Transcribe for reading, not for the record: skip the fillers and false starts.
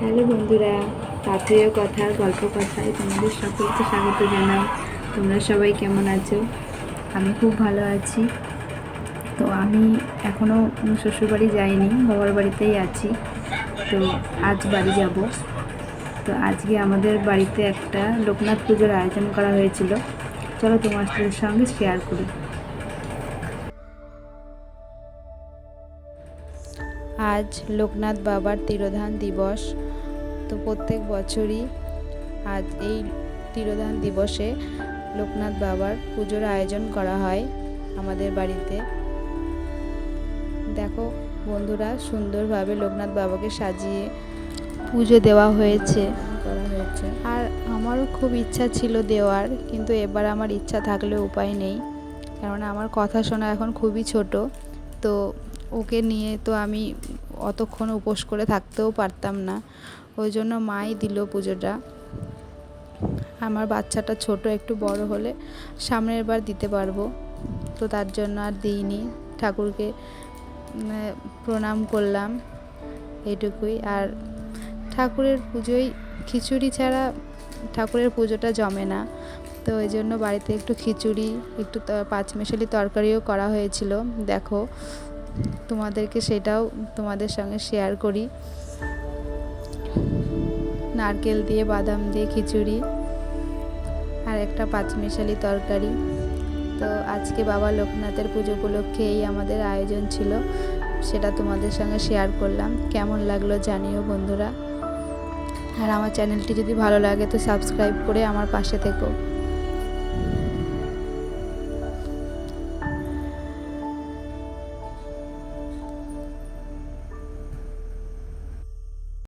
Hello বন্ধুরা, পাথেয় কথার গল্প কথায় তোমাদের সকলকে স্বাগত জানাই। তোমরা সবাই কেমন আছো? আমি খুব ভালো আছি। তো আমি এখনও শ্বশুরবাড়ি যাইনি, বাবার বাড়িতেই আছি। তো আজ বাড়ি যাব। তো আজকে আমাদের বাড়িতে একটা লোকনাথ পুজোর আয়োজন করা হয়েছিল। চলো তোমাদের সঙ্গে শেয়ার করি। আজ লোকনাথ বাবার তিরোধান দিবস। তো প্রত্যেক বছরই আজ এই তিরোধান দিবসে লোকনাথ বাবার পুজোর আয়োজন করা হয় আমাদের বাড়িতে। দেখো বন্ধুরা, সুন্দরভাবে লোকনাথ বাবাকে সাজিয়ে পুজো দেওয়া হয়েছে। আর আমারও খুব ইচ্ছা ছিল দেওয়ার, কিন্তু এবার আমার ইচ্ছা থাকলেও উপায় নেই, কারণ আমার কথা শোনা এখন খুবই ছোট। তো ওকে নিয়ে তো আমি অতক্ষণ উপোস করে থাকতেও পারতাম না, ওই জন্য মাই দিল পুজোটা। আমার বাচ্চাটা ছোট, একটু বড় হলে সামনের বার দিতে পারবো। তো তার জন্য আর দিইনি, ঠাকুরকে প্রণাম করলাম এইটুকুই। আর ঠাকুরের পুজোয় খিচুড়ি ছাড়া ঠাকুরের পুজোটা জমে না। তো ওই জন্য বাড়িতে একটু খিচুড়ি, একটু পাঁচমেশালি তরকারিও করা হয়েছিল। দেখো, তোমাদেরকে সেটাও তোমাদের সঙ্গে শেয়ার করি। নারকেল দিয়ে, বাদাম দিয়ে খিচুড়ি আর একটা পাঁচমেশালি তরকারি। তো আজকে বাবা লোকনাথের পুজো উপলক্ষে এই আমাদের আয়োজন ছিল, সেটা তোমাদের সঙ্গে শেয়ার করলাম। কেমন লাগলো জানিও বন্ধুরা। আর আমার চ্যানেলটি যদি ভালো লাগে তো সাবস্ক্রাইব করে আমার পাশে থেকো।